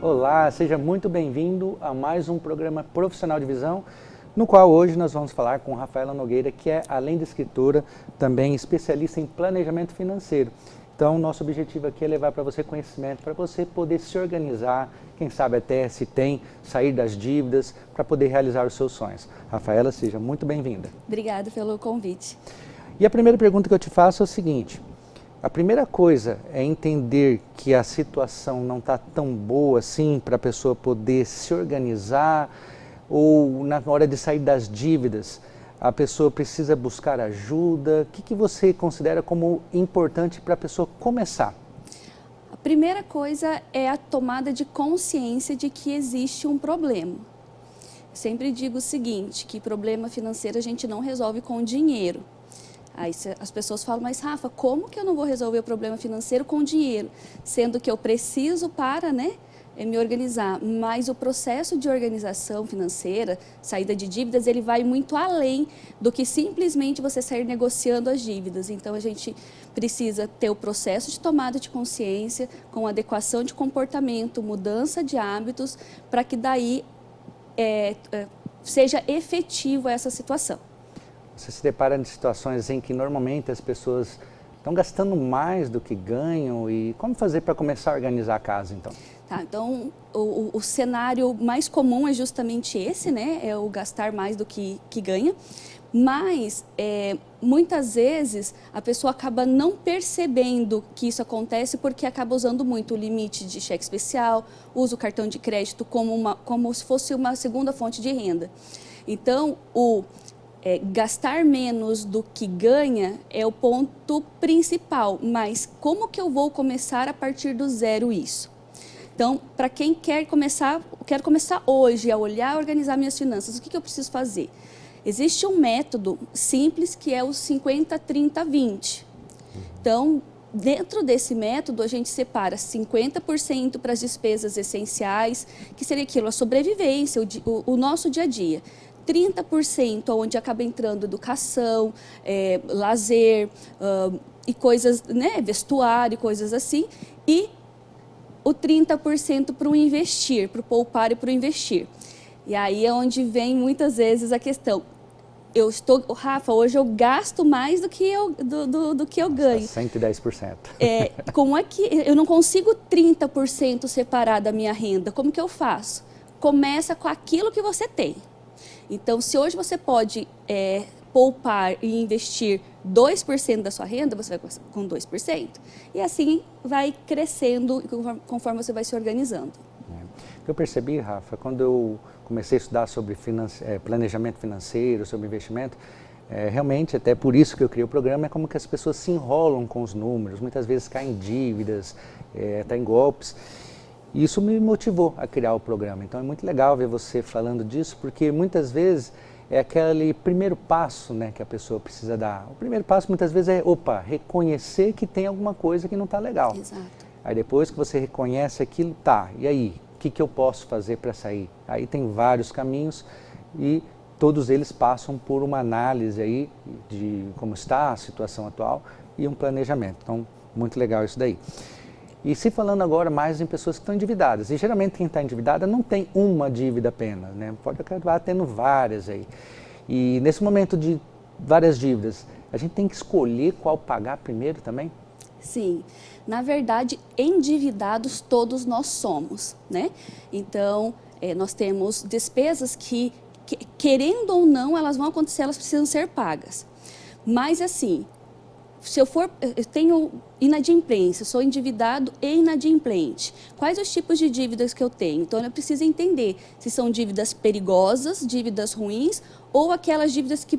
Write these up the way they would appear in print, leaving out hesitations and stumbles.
Olá, seja muito bem-vindo a mais um programa Profissional de Visão, no qual hoje nós vamos falar com Rafaela Nogueira, que é, além de escritora, também especialista em planejamento financeiro. Então, nosso objetivo aqui é levar para você conhecimento, para você poder se organizar, quem sabe até, se tem, sair das dívidas, para poder realizar os seus sonhos. Rafaela, seja muito bem-vinda. Obrigada pelo convite. E a primeira pergunta que eu te faço é o seguinte: a primeira coisa é entender que a situação não está tão boa assim para a pessoa poder se organizar, ou na hora de sair das dívidas, a pessoa precisa buscar ajuda. O que você considera como importante para a pessoa começar? A primeira coisa é a tomada de consciência de que existe um problema. Eu sempre digo o seguinte, que problema financeiro a gente não resolve com dinheiro. Aí as pessoas falam, mas Rafa, como que eu não vou resolver o problema financeiro com dinheiro? Sendo que eu preciso para, me organizar. Mas o processo de organização financeira, saída de dívidas, ele vai muito além do que simplesmente você sair negociando as dívidas. Então a gente precisa ter o processo de tomada de consciência, com adequação de comportamento, mudança de hábitos, para que daí seja efetivo essa situação. Você se depara em situações em que normalmente as pessoas estão gastando mais do que ganham, e como fazer para começar a organizar a casa então? Tá, então o cenário mais comum é justamente esse, é o gastar mais do que ganha, mas muitas vezes a pessoa acaba não percebendo que isso acontece porque acaba usando muito o limite de cheque especial, usa o cartão de crédito como se fosse uma segunda fonte de renda. Então, gastar menos do que ganha é o ponto principal, mas como que eu vou começar a partir do zero isso? Então, para quem quero começar hoje a olhar e organizar minhas finanças, o que eu preciso fazer? Existe um método simples que é o 50-30-20. Então, dentro desse método, a gente separa 50% para as despesas essenciais, que seria aquilo, a sobrevivência, o nosso dia a dia. 30% onde acaba entrando educação, lazer e coisas, vestuário, coisas assim, e o 30% para o investir, para o poupar e para o investir. E aí é onde vem muitas vezes a questão, Rafa, hoje eu gasto mais do que eu ganho. 110%. Como é que eu não consigo 30% separar da minha renda? Como que eu faço? Começa com aquilo que você tem. Então, se hoje você pode poupar e investir 2% da sua renda, você vai começar com 2%. E assim vai crescendo conforme você vai se organizando. Eu percebi, Rafa, quando eu comecei a estudar sobre planejamento financeiro, sobre investimento, realmente, até por isso que eu criei o programa, é como que as pessoas se enrolam com os números, muitas vezes caem em dívidas, até em golpes. E isso me motivou a criar o programa. Então é muito legal ver você falando disso, porque muitas vezes é aquele primeiro passo que a pessoa precisa dar. O primeiro passo muitas vezes é, reconhecer que tem alguma coisa que não está legal. Exato. Aí depois que você reconhece aquilo, e aí? O que eu posso fazer para sair? Aí tem vários caminhos e todos eles passam por uma análise aí de como está a situação atual e um planejamento. Então, muito legal isso daí. E se falando agora mais em pessoas que estão endividadas, e geralmente quem está endividada não tem uma dívida apenas, pode acabar tendo várias aí. E nesse momento de várias dívidas, a gente tem que escolher qual pagar primeiro também? Sim, na verdade, endividados todos nós somos, Então, nós temos despesas que, querendo ou não, elas vão acontecer, elas precisam ser pagas. Mas assim, eu tenho inadimplência, sou endividado e inadimplente. Quais os tipos de dívidas que eu tenho? Então, eu preciso entender se são dívidas perigosas, dívidas ruins, ou aquelas dívidas que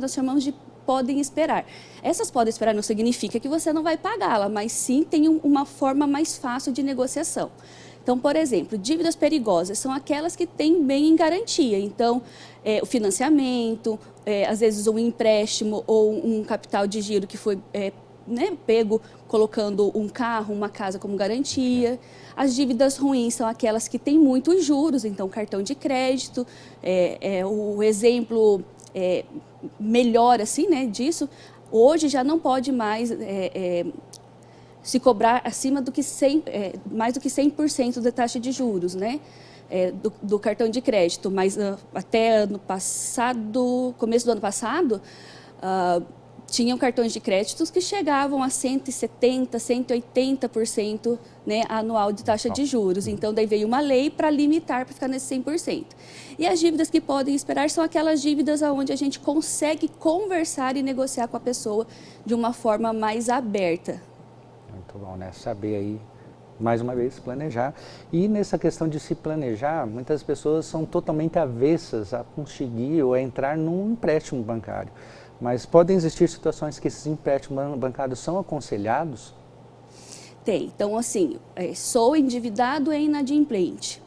nós chamamos de podem esperar. Essas podem esperar não significa que você não vai pagá-la, mas sim tem uma forma mais fácil de negociação. Então, por exemplo, dívidas perigosas são aquelas que têm bem em garantia. Então, o financiamento, às vezes um empréstimo ou um capital de giro que foi pego colocando um carro, uma casa como garantia. As dívidas ruins são aquelas que têm muitos juros, então cartão de crédito, o exemplo melhor assim, disso. Hoje já não pode mais se cobrar acima do que 100, mais do que 100% da taxa de juros, né? Do cartão de crédito, mas até ano passado, começo do ano passado, tinham cartões de créditos que chegavam a 170%, 180%, né, anual de taxa de juros. Então, daí veio uma lei para limitar, para ficar nesse 100%. E as dívidas que podem esperar são aquelas dívidas onde a gente consegue conversar e negociar com a pessoa de uma forma mais aberta. Muito bom, né? Saber aí, mais uma vez, planejar. E nessa questão de se planejar, muitas pessoas são totalmente avessas a conseguir ou a entrar num empréstimo bancário. Mas podem existir situações que esses empréstimos bancários são aconselhados? Tem. Então, assim, sou endividado e inadimplente.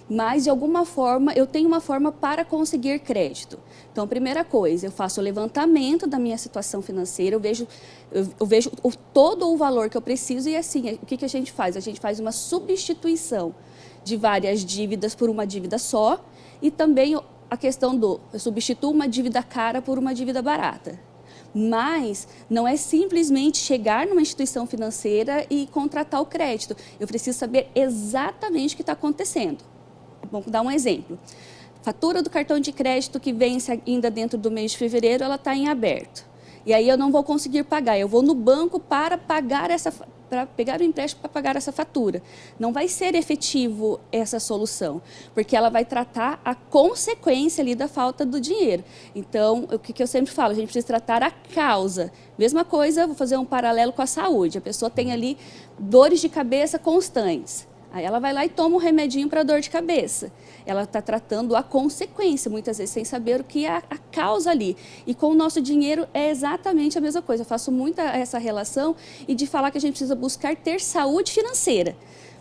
Mas, de alguma forma, eu tenho uma forma para conseguir crédito. Então, primeira coisa, eu faço o levantamento da minha situação financeira, eu vejo todo o valor que eu preciso e, assim, o que a gente faz? A gente faz uma substituição de várias dívidas por uma dívida só e também a questão eu substituo uma dívida cara por uma dívida barata. Mas não é simplesmente chegar numa instituição financeira e contratar o crédito. Eu preciso saber exatamente o que está acontecendo. Vamos dar um exemplo. Fatura do cartão de crédito que vence ainda dentro do mês de fevereiro, ela está em aberto. E aí eu não vou conseguir pagar. Eu vou no banco para pegar o empréstimo para pagar essa fatura. Não vai ser efetivo essa solução, porque ela vai tratar a consequência ali da falta do dinheiro. Então, o que eu sempre falo, a gente precisa tratar a causa. Mesma coisa, vou fazer um paralelo com a saúde. A pessoa tem ali dores de cabeça constantes. Aí ela vai lá e toma um remedinho para dor de cabeça. Ela está tratando a consequência, muitas vezes sem saber o que é a causa ali. E com o nosso dinheiro é exatamente a mesma coisa. Eu faço muito essa relação e de falar que a gente precisa buscar ter saúde financeira.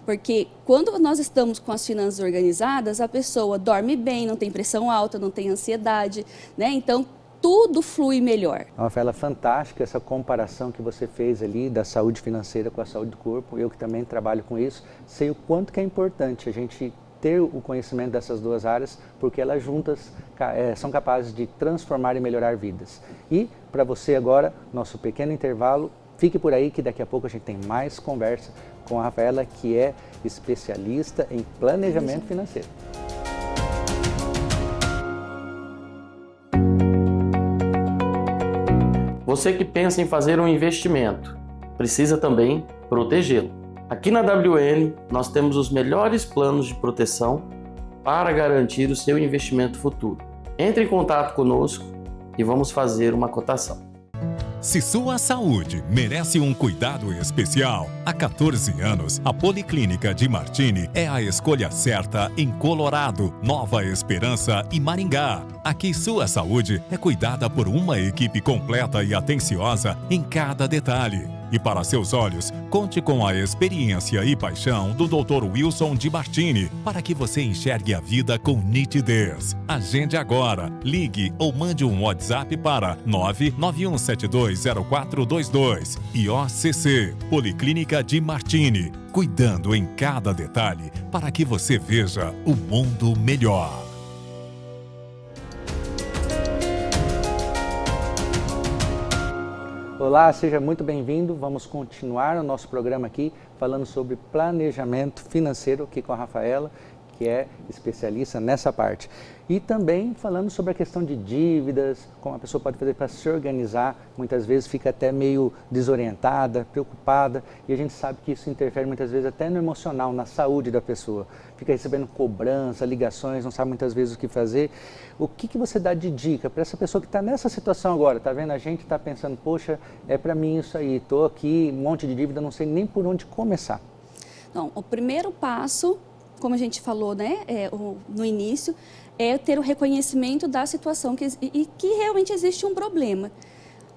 Porque quando nós estamos com as finanças organizadas, a pessoa dorme bem, não tem pressão alta, não tem ansiedade, né? Então, tudo flui melhor. Rafaela, fantástica essa comparação que você fez ali da saúde financeira com a saúde do corpo. Eu que também trabalho com isso, sei o quanto que é importante a gente ter o conhecimento dessas duas áreas, porque elas juntas são capazes de transformar e melhorar vidas. E para você agora, nosso pequeno intervalo, fique por aí que daqui a pouco a gente tem mais conversa com a Rafaela, que é especialista em planejamento financeiro. Você que pensa em fazer um investimento, precisa também protegê-lo. Aqui na WN, nós temos os melhores planos de proteção para garantir o seu investimento futuro. Entre em contato conosco e vamos fazer uma cotação. Se sua saúde merece um cuidado especial, há 14 anos, a Policlínica de Martini é a escolha certa em Colorado, Nova Esperança e Maringá. Aqui sua saúde é cuidada por uma equipe completa e atenciosa em cada detalhe. E para seus olhos, conte com a experiência e paixão do Dr. Wilson de Martini para que você enxergue a vida com nitidez. Agende agora, ligue ou mande um WhatsApp para 991720422 e OCC, Policlínica de Martini, cuidando em cada detalhe para que você veja o mundo melhor. Olá, seja muito bem-vindo. Vamos continuar o nosso programa aqui falando sobre planejamento financeiro aqui com a Rafaela, que é especialista nessa parte. E também falando sobre a questão de dívidas, como a pessoa pode fazer para se organizar, muitas vezes fica até meio desorientada, preocupada, e a gente sabe que isso interfere muitas vezes até no emocional, na saúde da pessoa. Fica recebendo cobrança, ligações, não sabe muitas vezes o que fazer. O que você dá de dica para essa pessoa que está nessa situação agora? Está vendo a gente, está pensando, poxa, é para mim isso aí, estou aqui, um monte de dívida, não sei nem por onde começar. Então, o primeiro passo, como a gente falou, né, no início, é ter o reconhecimento da situação e que realmente existe um problema.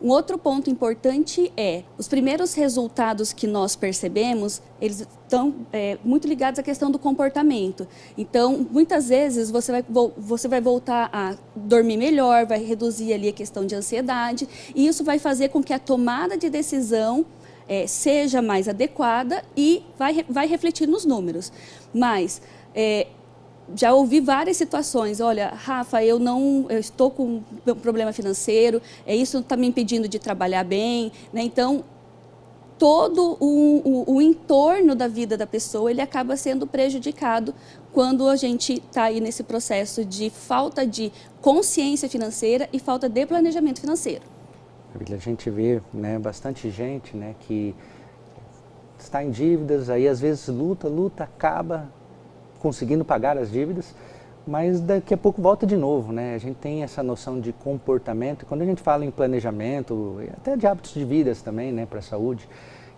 Um outro ponto importante é, os primeiros resultados que nós percebemos, eles estão muito ligados à questão do comportamento. Então, muitas vezes, você vai voltar a dormir melhor, vai reduzir ali a questão de ansiedade, e isso vai fazer com que a tomada de decisão seja mais adequada e vai refletir nos números. Mas já ouvi várias situações, olha, Rafa, eu estou com um problema financeiro, isso está me impedindo de trabalhar bem, né? Então, todo o entorno da vida da pessoa ele acaba sendo prejudicado quando a gente está aí nesse processo de falta de consciência financeira e falta de planejamento financeiro. A gente vê, né, bastante gente, né, que está em dívidas, aí às vezes luta, acaba conseguindo pagar as dívidas, mas daqui a pouco volta de novo, né? A gente tem essa noção de comportamento, quando a gente fala em planejamento, até de hábitos de vida também, né, para a saúde,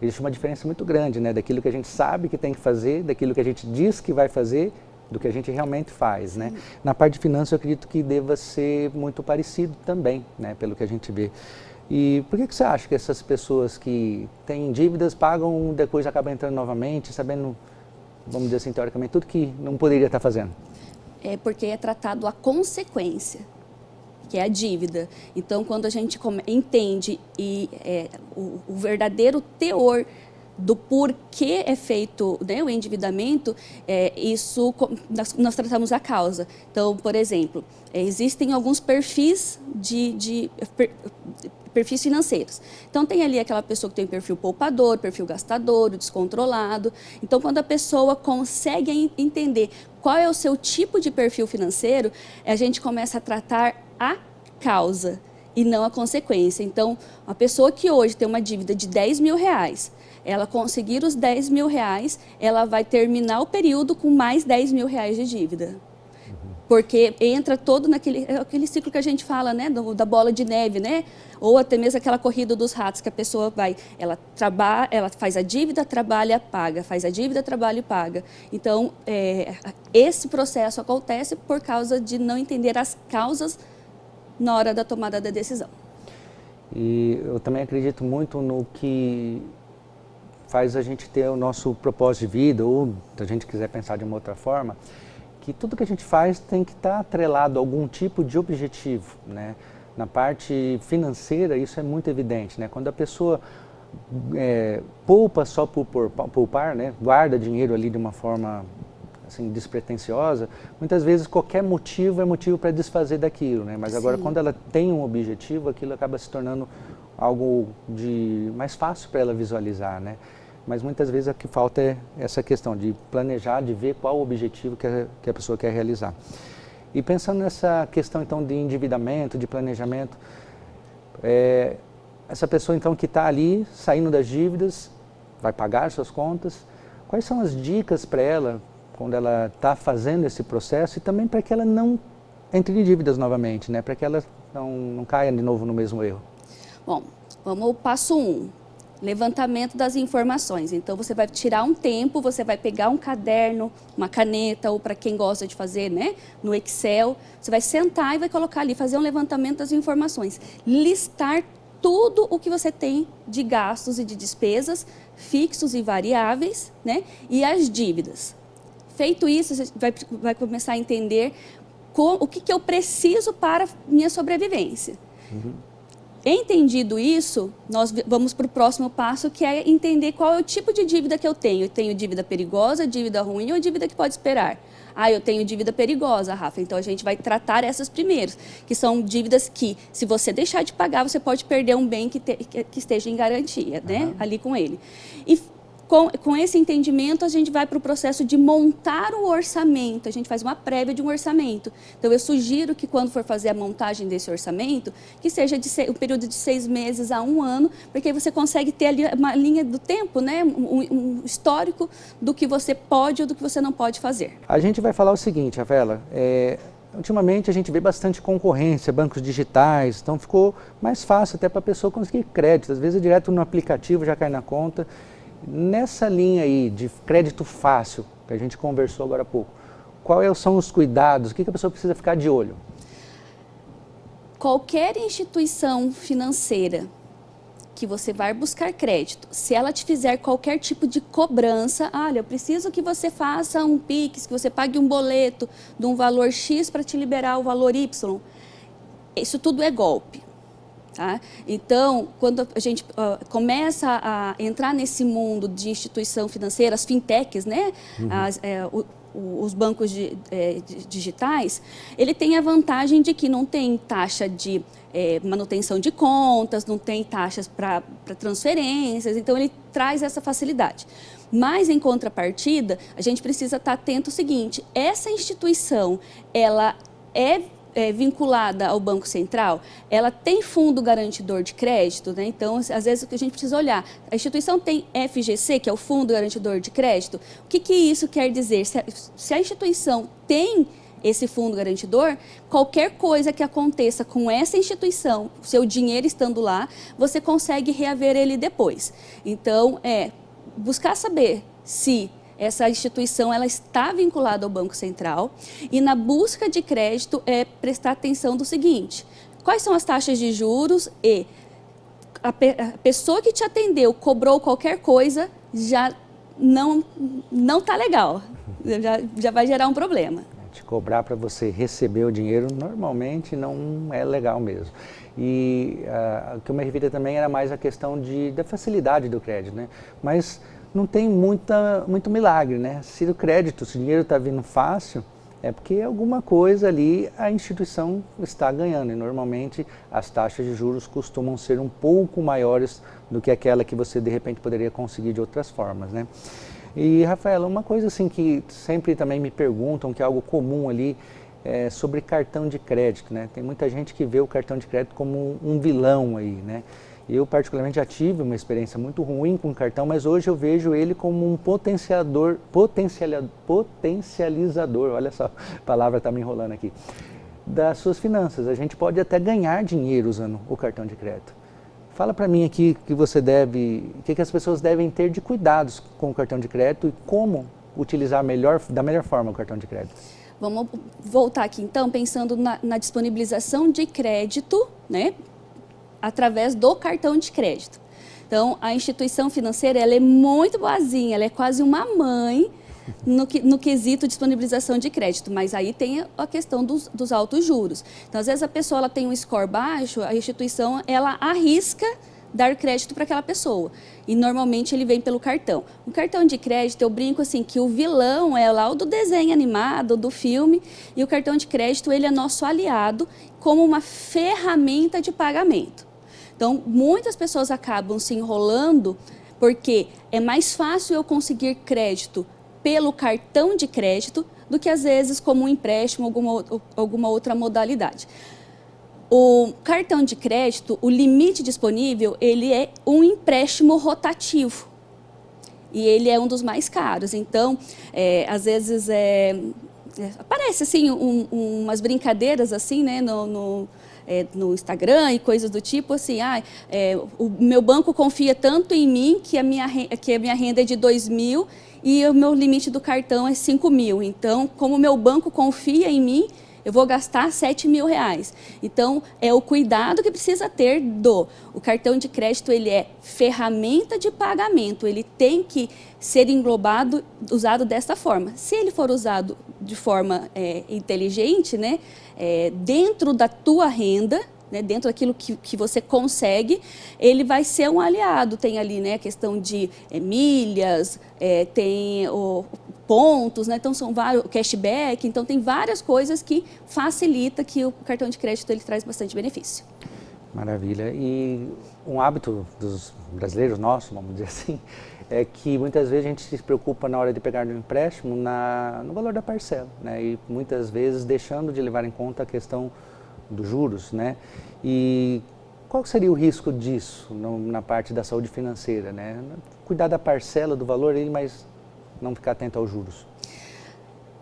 existe uma diferença muito grande, né, daquilo que a gente sabe que tem que fazer, daquilo que a gente diz que vai fazer, do que a gente realmente faz, né? Na parte de finanças eu acredito que deva ser muito parecido também, né, pelo que a gente vê. E por que você acha que essas pessoas que têm dívidas pagam, depois acabam entrando novamente, sabendo, vamos dizer assim, teoricamente, tudo que não poderia estar fazendo? É porque é tratado a consequência, que é a dívida. Então, quando a gente entende o verdadeiro teor do porquê é feito, né, o endividamento, isso nós tratamos a causa. Então, por exemplo, existem alguns perfis perfis financeiros. Então, tem ali aquela pessoa que tem perfil poupador, perfil gastador, descontrolado. Então, quando a pessoa consegue entender qual é o seu tipo de perfil financeiro, a gente começa a tratar a causa e não a consequência. Então, a pessoa que hoje tem uma dívida de 10 mil reais, ela conseguir os 10 mil reais, ela vai terminar o período com mais 10 mil reais de dívida. Porque entra todo aquele ciclo que a gente fala, né, da bola de neve, né? Ou até mesmo aquela corrida dos ratos, que a pessoa ela faz a dívida, trabalha, paga, faz a dívida, trabalha e paga. Então, esse processo acontece por causa de não entender as causas na hora da tomada da decisão. E eu também acredito muito no que faz a gente ter o nosso propósito de vida, ou se a gente quiser pensar de uma outra forma, que tudo que a gente faz tem que estar atrelado a algum tipo de objetivo, né? Na parte financeira isso é muito evidente, né? Quando a pessoa poupa só por poupar, né? Guarda dinheiro ali de uma forma assim despretensiosa, muitas vezes qualquer motivo é motivo para desfazer daquilo, né? Mas agora quando ela tem um objetivo, aquilo acaba se tornando algo mais fácil para ela visualizar, né? Mas muitas vezes o que falta é essa questão de planejar, de ver qual o objetivo que a pessoa quer realizar. E pensando nessa questão então de endividamento, de planejamento, essa pessoa então que está ali saindo das dívidas, vai pagar suas contas, quais são as dicas para ela quando ela está fazendo esse processo e também para que ela não entre em dívidas novamente, né? Para que ela não caia de novo no mesmo erro? Bom, vamos ao passo 1. Levantamento das informações. Então, você vai tirar um tempo, você vai pegar um caderno, uma caneta, ou para quem gosta de fazer, né, no Excel, você vai sentar e vai colocar ali, fazer um levantamento das informações. Listar tudo o que você tem de gastos e de despesas, fixos e variáveis, né, e as dívidas. Feito isso, você vai começar a entender o que eu preciso para minha sobrevivência. Entendido isso, nós vamos para o próximo passo, que é entender qual é o tipo de dívida que eu tenho. Eu tenho dívida perigosa, dívida ruim ou dívida que pode esperar? Ah, eu tenho dívida perigosa, Rafa. Então, a gente vai tratar essas primeiros, que são dívidas que, se você deixar de pagar, você pode perder um bem que esteja em garantia, né? Ali com ele. E com esse entendimento, a gente vai para o processo de montar o orçamento. A gente faz uma prévia de um orçamento. Então, eu sugiro que quando for fazer a montagem desse orçamento, que seja um período de 6 meses a 1 ano, porque aí você consegue ter ali uma linha do tempo, né? Um histórico do que você pode ou do que você não pode fazer. A gente vai falar o seguinte, Rafaela, ultimamente a gente vê bastante concorrência, bancos digitais, então ficou mais fácil até para a pessoa conseguir crédito. Às vezes é direto no aplicativo, já cai na conta. Nessa linha aí de crédito fácil, que a gente conversou agora há pouco, quais são os cuidados, o que a pessoa precisa ficar de olho? Qualquer instituição financeira que você vai buscar crédito, se ela te fizer qualquer tipo de cobrança, olha, eu preciso que você faça um Pix, que você pague um boleto de um valor X para te liberar o valor Y, isso tudo é golpe. Tá? Então, quando a gente começa a entrar nesse mundo de instituição financeira, as fintechs, né? os bancos digitais, ele tem a vantagem de que não tem taxa de manutenção de contas, não tem taxas para transferências, então ele traz essa facilidade. Mas, em contrapartida, a gente precisa estar atento ao seguinte, essa instituição, ela é vinculada ao Banco Central, ela tem fundo garantidor de crédito, né? Então, às vezes, o que a gente precisa olhar, a instituição tem FGC, que é o Fundo Garantidor de Crédito, o que isso quer dizer? Se a instituição tem esse fundo garantidor, qualquer coisa que aconteça com essa instituição, seu dinheiro estando lá, você consegue reaver ele depois. Então, buscar saber se essa instituição ela está vinculada ao Banco Central e na busca de crédito prestar atenção do seguinte, quais são as taxas de juros e a pessoa que te atendeu cobrou qualquer coisa, já não está legal, já vai gerar um problema. Te cobrar para você receber o dinheiro normalmente não é legal mesmo. E o que eu me referi também era mais a questão da facilidade do crédito, né? Mas não tem muito milagre, né? Se o crédito, se o dinheiro está vindo fácil, é porque alguma coisa ali a instituição está ganhando. E normalmente as taxas de juros costumam ser um pouco maiores do que aquela que você de repente poderia conseguir de outras formas, né? E, Rafaela, uma coisa assim que sempre também me perguntam, que é algo comum ali, é sobre cartão de crédito, né? Tem muita gente que vê o cartão de crédito como um vilão aí, né? Eu, particularmente, já tive uma experiência muito ruim com o cartão, mas hoje eu vejo ele como um potencializador, olha só, a palavra está me enrolando aqui, das suas finanças. A gente pode até ganhar dinheiro usando o cartão de crédito. Fala para mim aqui o que as pessoas devem ter de cuidados com o cartão de crédito e como utilizar da melhor forma o cartão de crédito. Vamos voltar aqui então, pensando na disponibilização de crédito, né, através do cartão de crédito. Então, a instituição financeira ela é muito boazinha, ela é quase uma mãe no quesito disponibilização de crédito, mas aí tem a questão dos altos juros. Então, às vezes a pessoa ela tem um score baixo, a instituição ela arrisca dar crédito para aquela pessoa e normalmente ele vem pelo cartão. O cartão de crédito, eu brinco assim que o vilão é lá o do desenho animado, do filme, e o cartão de crédito ele é nosso aliado como uma ferramenta de pagamento. Então, muitas pessoas acabam se enrolando porque é mais fácil eu conseguir crédito pelo cartão de crédito do que, às vezes, como um empréstimo ou alguma outra modalidade. O cartão de crédito, o limite disponível, ele é um empréstimo rotativo. E ele é um dos mais caros. Então, às vezes, aparece assim, umas brincadeiras assim, né, no Instagram e coisas do tipo assim, o meu banco confia tanto em mim que a minha renda é de 2.000 e o meu limite do cartão é 5.000. Então, como o meu banco confia em mim, eu vou gastar R$7.000. Então, é o cuidado que precisa ter o cartão de crédito, ele é ferramenta de pagamento, ele tem que ser englobado, usado desta forma. Se ele for usado de forma inteligente, né, dentro da tua renda, né, dentro daquilo que você consegue, ele vai ser um aliado. Tem ali, né, a questão de milhas, tem pontos, né, então são vários, cashback, então tem várias coisas que facilita que o cartão de crédito ele traz bastante benefício. Maravilha. E um hábito dos brasileiros nossos, vamos dizer assim, é que muitas vezes a gente se preocupa na hora de pegar um empréstimo no valor da parcela, né, e muitas vezes deixando de levar em conta a questão dos juros, né? E qual seria o risco disso na parte da saúde financeira, né? Cuidar da parcela do valor, mas não ficar atento aos juros.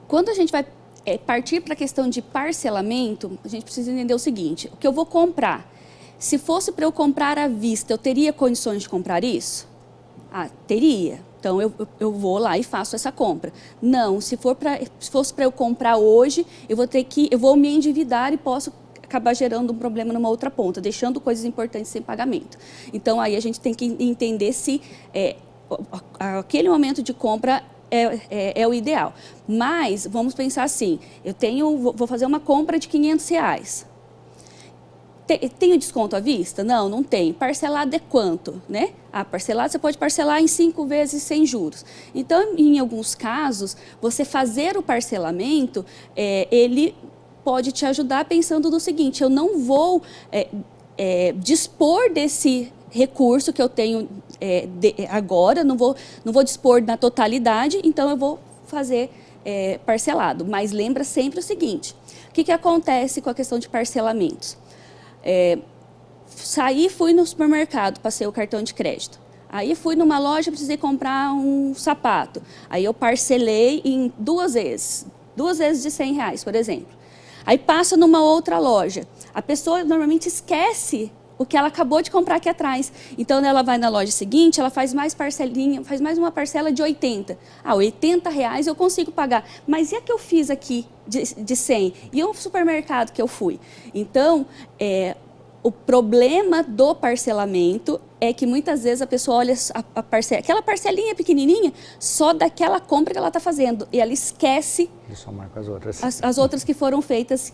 Quando a gente vai partir para a questão de parcelamento, a gente precisa entender o seguinte, o que eu vou comprar, se fosse para eu comprar à vista, eu teria condições de comprar isso? Teria. Então, eu vou lá e faço essa compra. Não, se fosse para eu comprar hoje, eu vou me endividar e posso acabar gerando um problema numa outra ponta, deixando coisas importantes sem pagamento. Então, aí a gente tem que entender se aquele momento de compra é o ideal. Mas, vamos pensar assim, vou fazer uma compra de R$500. Tem o desconto à vista? Não, não tem. Parcelado é quanto, né? Parcelado você pode parcelar em 5 vezes sem juros. Então, em alguns casos, você fazer o parcelamento, ele pode te ajudar pensando no seguinte: eu não vou dispor desse recurso que eu tenho agora, não vou dispor na totalidade, então eu vou fazer parcelado. Mas lembra sempre o seguinte: o que acontece com a questão de parcelamentos? Fui no supermercado, passei o cartão de crédito. Aí fui numa loja, precisei comprar um sapato. Aí eu parcelei em 2 vezes de R$100, por exemplo. Aí passa numa outra loja. A pessoa normalmente esquece o que ela acabou de comprar aqui atrás. Então, ela vai na loja seguinte, ela faz mais parcelinha, faz mais uma parcela de 80. R$80 eu consigo pagar. Mas e a que eu fiz aqui de 100? E o supermercado que eu fui? Então, o problema do parcelamento é que muitas vezes a pessoa olha aquela parcelinha pequenininha só daquela compra que ela está fazendo e ela esquece de somar com as outras. As outras que foram feitas,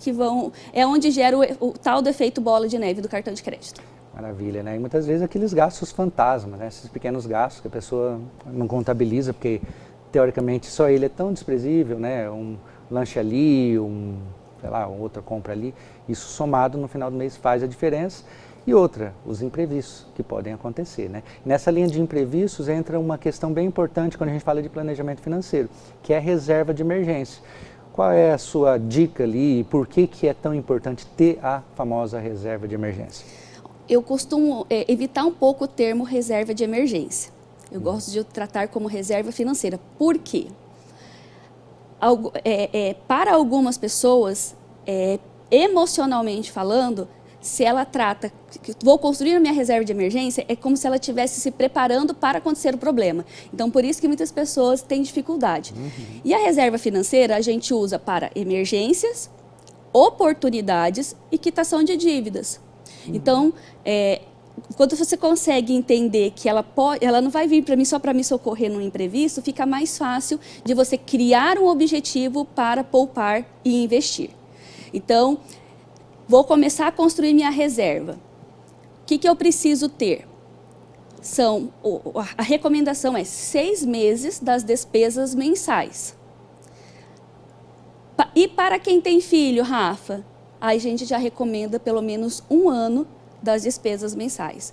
é onde gera o tal do efeito bola de neve do cartão de crédito. Maravilha, né? E muitas vezes aqueles gastos fantasmas, né? Esses pequenos gastos que a pessoa não contabiliza, porque teoricamente só ele é tão desprezível, né? Um lanche ali, sei lá, outra compra ali, isso somado no final do mês faz a diferença. E outra, os imprevistos que podem acontecer, né? Nessa linha de imprevistos entra uma questão bem importante quando a gente fala de planejamento financeiro, que é a reserva de emergência. Qual é a sua dica ali e por que é tão importante ter a famosa reserva de emergência? Eu costumo evitar um pouco o termo reserva de emergência. Eu gosto de tratar como reserva financeira. Por quê? Para algumas pessoas, emocionalmente falando, se ela trata, vou construir a minha reserva de emergência, é como se ela estivesse se preparando para acontecer o problema. Então, por isso que muitas pessoas têm dificuldade. E a reserva financeira a gente usa para emergências, oportunidades e quitação de dívidas. Então, quando você consegue entender que ela não vai vir para mim só para me socorrer no imprevisto, fica mais fácil de você criar um objetivo para poupar e investir. Então, vou começar a construir minha reserva. O que eu preciso ter? A recomendação é 6 meses das despesas mensais. E para quem tem filho, Rafa, a gente já recomenda pelo menos 1 ano das despesas mensais.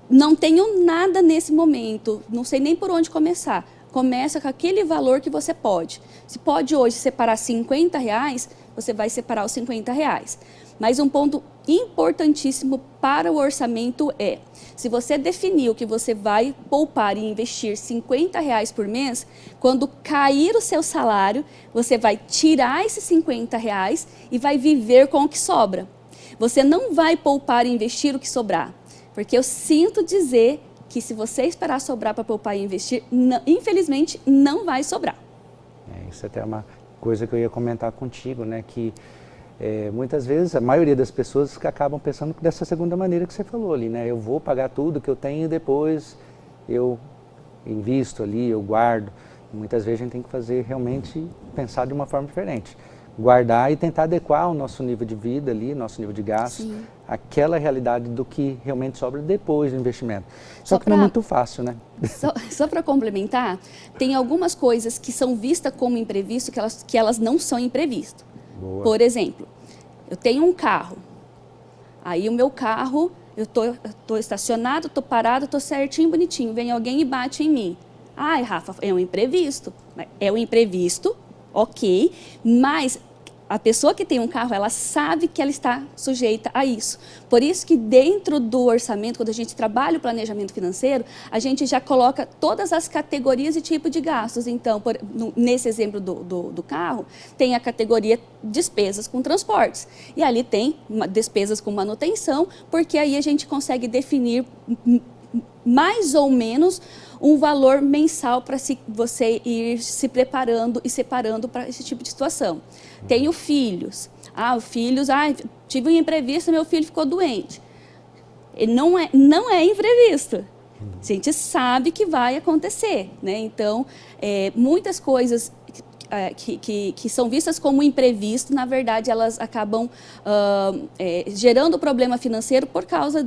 Não tenho nada nesse momento, não sei nem por onde começar. Começa com aquele valor que você pode. Se pode hoje separar R$50, você vai separar os R$50. Mas um ponto importantíssimo para o orçamento é, se você definiu que você vai poupar e investir R$50 por mês, quando cair o seu salário, você vai tirar esses R$50 e vai viver com o que sobra. Você não vai poupar e investir o que sobrar, porque eu sinto dizer que se você esperar sobrar para poupar e investir, infelizmente não vai sobrar. Isso até é uma coisa que eu ia comentar contigo, né? Que muitas vezes a maioria das pessoas acabam pensando dessa segunda maneira que você falou ali, né? Eu vou pagar tudo que eu tenho e depois eu invisto ali, eu guardo. Muitas vezes a gente tem que fazer realmente pensar de uma forma diferente. Guardar e tentar adequar o nosso nível de vida ali, nosso nível de gasto, àquela realidade do que realmente sobra depois do investimento. Só que não é muito fácil, né? Só para complementar, tem algumas coisas que são vistas como imprevisto que elas não são imprevisto. Boa. Por exemplo, eu tenho um carro, aí o meu carro, eu tô estacionado, tô parado, tô certinho, bonitinho, vem alguém e bate em mim. Ai, Rafa, é um imprevisto. É um imprevisto, ok, mas a pessoa que tem um carro, ela sabe que ela está sujeita a isso. Por isso que dentro do orçamento, quando a gente trabalha o planejamento financeiro, a gente já coloca todas as categorias e tipo de gastos. Então, nesse exemplo do carro, tem a categoria despesas com transportes. E ali tem despesas com manutenção, porque aí a gente consegue definir mais ou menos um valor mensal para você ir se preparando e separando para esse tipo de situação. Tenho filhos. Tive um imprevisto, meu filho ficou doente. Não é imprevisto. A gente sabe que vai acontecer, né? Então, muitas coisas que são vistas como imprevisto, na verdade, elas acabam gerando problema financeiro por causa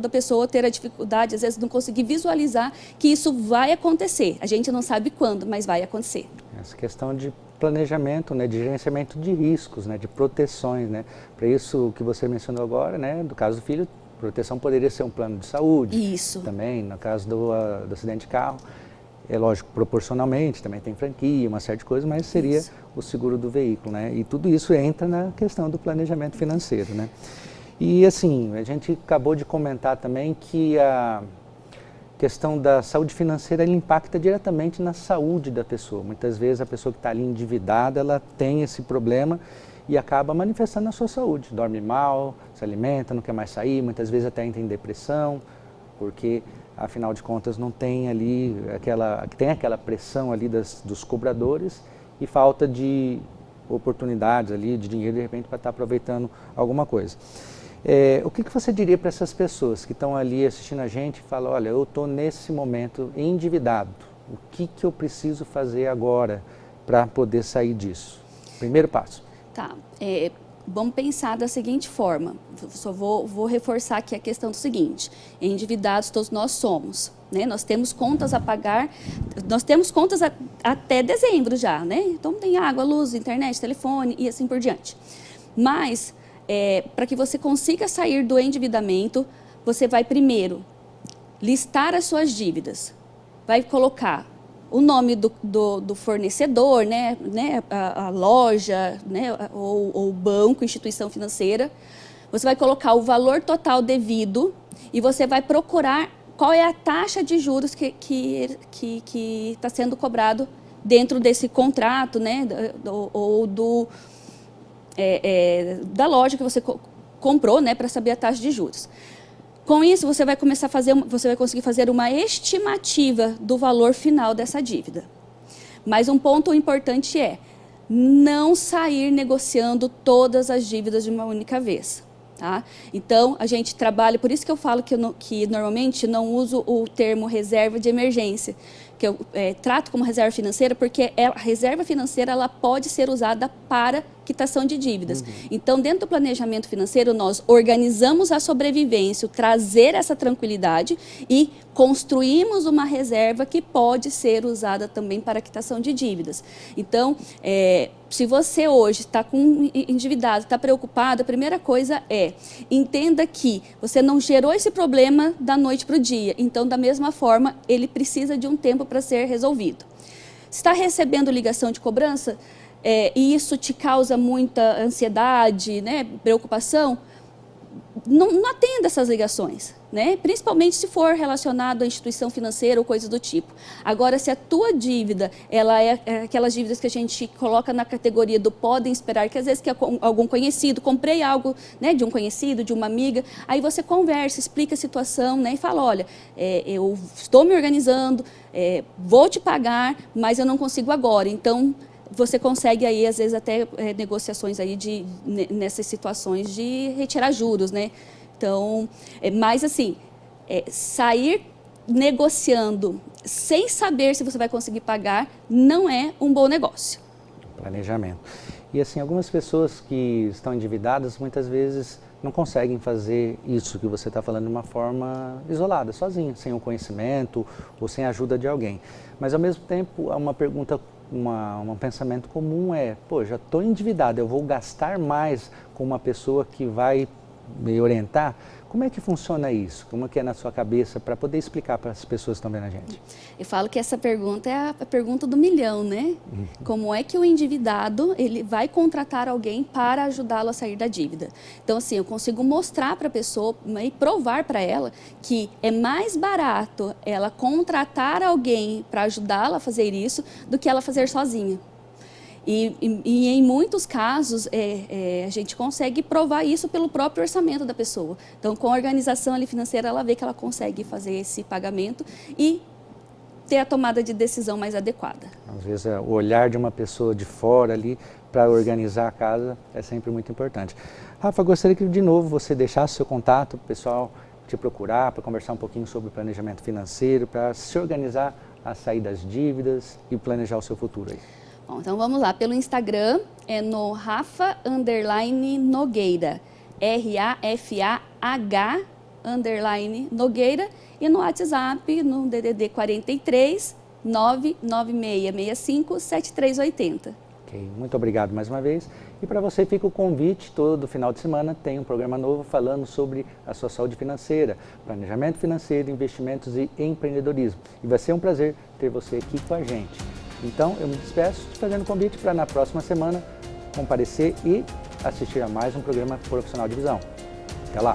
da pessoa ter a dificuldade, às vezes, não conseguir visualizar que isso vai acontecer. A gente não sabe quando, mas vai acontecer. Essa questão de planejamento, né, de gerenciamento de riscos, né, de proteções, né, para isso que você mencionou agora, né, do caso do filho, proteção poderia ser um plano de saúde. Isso. Também, no caso do acidente de carro, é lógico, proporcionalmente, também tem franquia, uma série de coisas, mas seria isso. O seguro do veículo, né, e tudo isso entra na questão do planejamento financeiro, né. E assim, a gente acabou de comentar também que a questão da saúde financeira ele impacta diretamente na saúde da pessoa. Muitas vezes a pessoa que está ali endividada, ela tem esse problema e acaba manifestando a sua saúde. Dorme mal, se alimenta, não quer mais sair, muitas vezes até entra em depressão, porque afinal de contas não tem ali aquela pressão ali dos cobradores e falta de oportunidades ali, de dinheiro de repente para estar aproveitando alguma coisa. O que você diria para essas pessoas que estão ali assistindo a gente e falam, olha, eu estou nesse momento endividado, o que eu preciso fazer agora para poder sair disso? Primeiro passo. Tá, vamos pensar da seguinte forma, só vou reforçar aqui a questão do seguinte, endividados todos nós somos, né? Nós temos contas a pagar, nós temos contas até dezembro já, né? Então tem água, luz, internet, telefone e assim por diante. Mas para que você consiga sair do endividamento, você vai primeiro listar as suas dívidas, vai colocar o nome do fornecedor, né, a loja, né, ou o banco, instituição financeira, você vai colocar o valor total devido e você vai procurar qual é a taxa de juros que está sendo cobrado dentro desse contrato, né, ou da loja que você comprou, né, para saber a taxa de juros. Com isso, você vai conseguir fazer uma estimativa do valor final dessa dívida. Mas um ponto importante é não sair negociando todas as dívidas de uma única vez. Tá? Então, a gente trabalha, por isso que eu falo que normalmente não uso o termo reserva de emergência, que eu trato como reserva financeira, porque a reserva financeira ela pode ser usada para quitação de dívidas. Então, dentro do planejamento financeiro, nós organizamos a sobrevivência, trazer essa tranquilidade e construímos uma reserva que pode ser usada também para quitação de dívidas. Então, se você hoje está endividado, está preocupado, a primeira coisa entenda que você não gerou esse problema da noite para o dia. Então, da mesma forma, ele precisa de um tempo para ser resolvido. Se está recebendo ligação de cobrança e isso te causa muita ansiedade, né, preocupação, não atenda essas ligações, né? Principalmente se for relacionado à instituição financeira ou coisas do tipo. Agora, se a tua dívida, ela é aquelas dívidas que a gente coloca na categoria do podem esperar, que às vezes que algum conhecido, comprei algo, né, de um conhecido, de uma amiga, aí você conversa, explica a situação, né, e fala, olha, eu estou me organizando, vou te pagar, mas eu não consigo agora, então você consegue aí, às vezes, até negociações aí nessas situações de retirar juros, né? Então, mas assim, sair negociando sem saber se você vai conseguir pagar não é um bom negócio. Planejamento. E assim, algumas pessoas que estão endividadas, muitas vezes não conseguem fazer isso que você está falando de uma forma isolada, sozinha, sem o conhecimento ou sem a ajuda de alguém. Mas, ao mesmo tempo, uma pergunta, um pensamento comum pô, já estou endividado, eu vou gastar mais com uma pessoa que vai me orientar? Como é que funciona isso? Como é que é na sua cabeça para poder explicar para as pessoas que estão vendo a gente? Eu falo que essa pergunta é a pergunta do milhão, né? Como é que o endividado ele vai contratar alguém para ajudá-lo a sair da dívida? Então, assim, eu consigo mostrar para a pessoa e provar para ela que é mais barato ela contratar alguém para ajudá-la a fazer isso do que ela fazer sozinha. E em muitos casos, a gente consegue provar isso pelo próprio orçamento da pessoa. Então, com a organização ali financeira, ela vê que ela consegue fazer esse pagamento e ter a tomada de decisão mais adequada. Às vezes, o olhar de uma pessoa de fora ali para organizar a casa é sempre muito importante. Rafa, gostaria que, de novo, você deixasse o seu contato para o pessoal te procurar, para conversar um pouquinho sobre planejamento financeiro, para se organizar a sair das dívidas e planejar o seu futuro aí. Bom, então vamos lá, pelo Instagram é no Rafa_Nogueira, RAFAH_Nogueira, e no WhatsApp, no DDD 43 99665 7380. Ok, muito obrigado mais uma vez. E para você fica o convite, todo final de semana tem um programa novo falando sobre a sua saúde financeira, planejamento financeiro, investimentos e empreendedorismo. E vai ser um prazer ter você aqui com a gente. Então eu me despeço te fazendo convite para na próxima semana comparecer e assistir a mais um programa Profissional de Visão. Até lá!